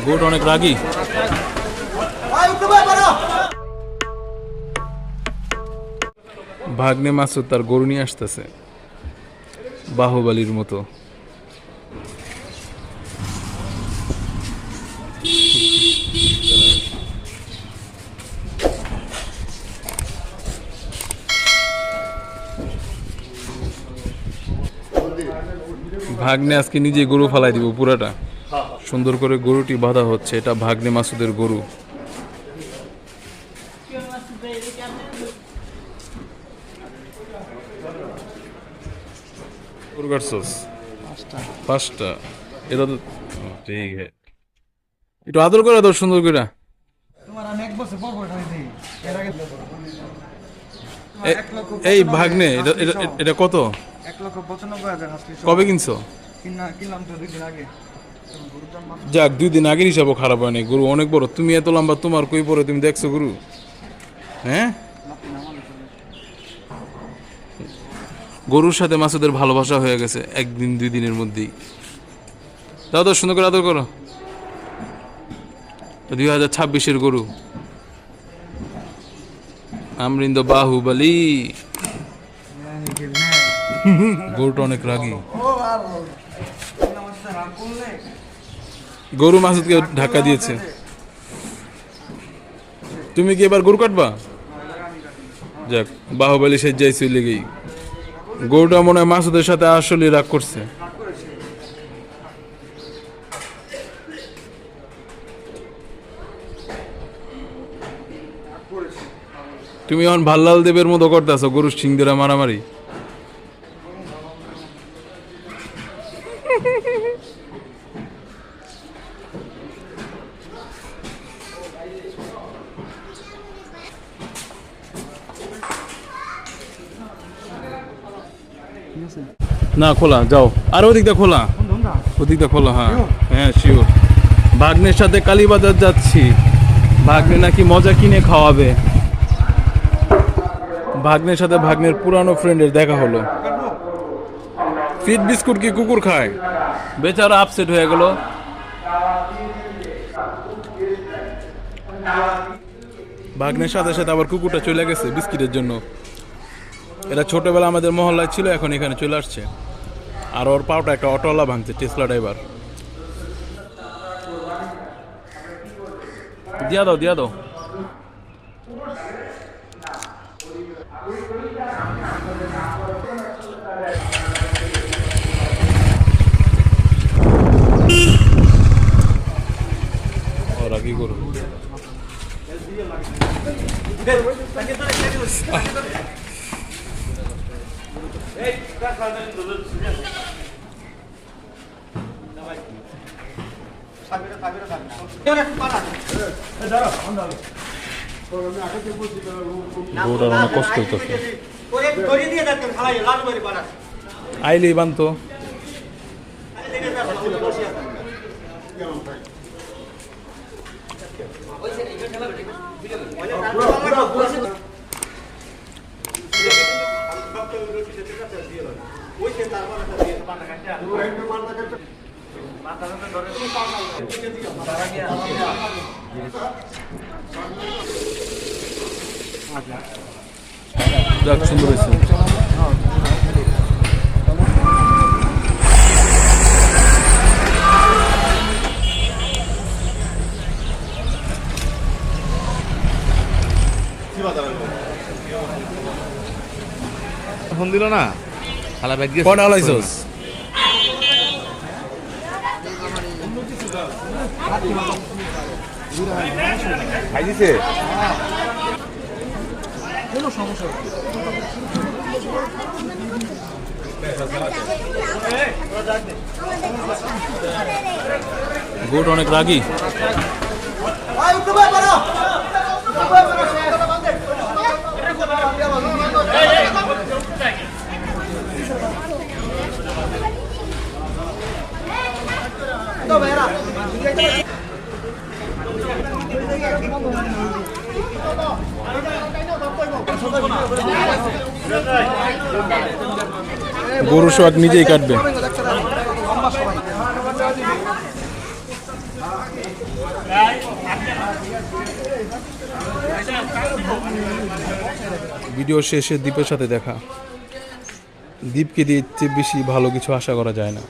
Goat অনেক রাগী। ভাগ্নে মাসুদ তার গরু নিয়ে আসতেছে বাহুবলীর মতো। ভাগ্নে আজকে নিজে গরু ফালাই দিব পুরাটা। সুন্দর করে গরুটি বাঁধা হচ্ছে, এটা ভাগ্নে মাসুদের গরু। পাঁচটা এটা তো ঠিক আছে। একটু আদর করে দাও সুন্দর করে। এই ভাগ্নে এটা কত? 1,95,000। কবে কিনছো? কিনলাম তো 2 দিন আগে। যাক 2 দিন আগের হিসাবও খারাপ হয়নি। গরু অনেক বড়। তুমি এত লম্বা, তোমার কই পরে তুমি দেখছো গরু? হ্যাঁ, গরুর সাথে মাসুদের ভালোবাসা হয়ে গেছে 1 দিন 2 দিনের মধ্যেই। দাও তো সুন্দর করে আদর করো। 2026-এর গরু আমরিন্দ বাহুবলী। গরুটা অনেক রাগী। গরু মাসুদকে ধাক্কা দিয়েছে। তুমি কি এবার গরু কাটবা? যাক, বাহুবলী সেজ্জাই চলে গেই। গরুটা মনে হয় মাসুদের সাথে আসলে রাগ করছে। তুমি এখন ভাল্লাল দেবের মতো করতেছো গরুর সিং ধরে মারামারি। না খোলা, যাও আর ওদিকটা খোলা, ওদিকটা খোলা। হ্যাঁ হ্যাঁ শিওর। ভাগ্নের সাথে কালীবাজার যাচ্ছি। ভাগ্নে নাকি মজা কিনে খাওয়াবে। ভাগ্নের সাথে ভাগ্নের পুরানো ফ্রেন্ডের দেখা হলো। ফিট বিস্কুট কি কুকুর খায়? বেচারা আপসেট হয়ে গেল। ভাগ্নের সাথে সাথে আবার কুকুরটা চলে গেছে বিস্কিটের জন্য। এটা ছোটবেলা আমাদের মহল্লায় ছিল, এখন এখানে চলে আসছে। আর ওর পাওটা একটা অটোওয়ালা ভাঙছে, টেসলা ড্রাইভার। দিয়া দাও, দিয়া দাও। ওরা কি করো? কষ্ট হইতেছে। আইলেই বানতো। যাক সুন্দর হয়েছে। ফোন দিল না খালা ব্যাগ দিয়ে কটা হলাইছস? খাই দিছে কোনো সমস্যা গোট অনেক রাগী। গরু শোয়াক নিজেই কাটবে। ভিডিও শেষে দীপের সাথে দেখা। দীপকে দিয়ে এর চেয়ে বেশি ভালো কিছু আশা করা যায় না।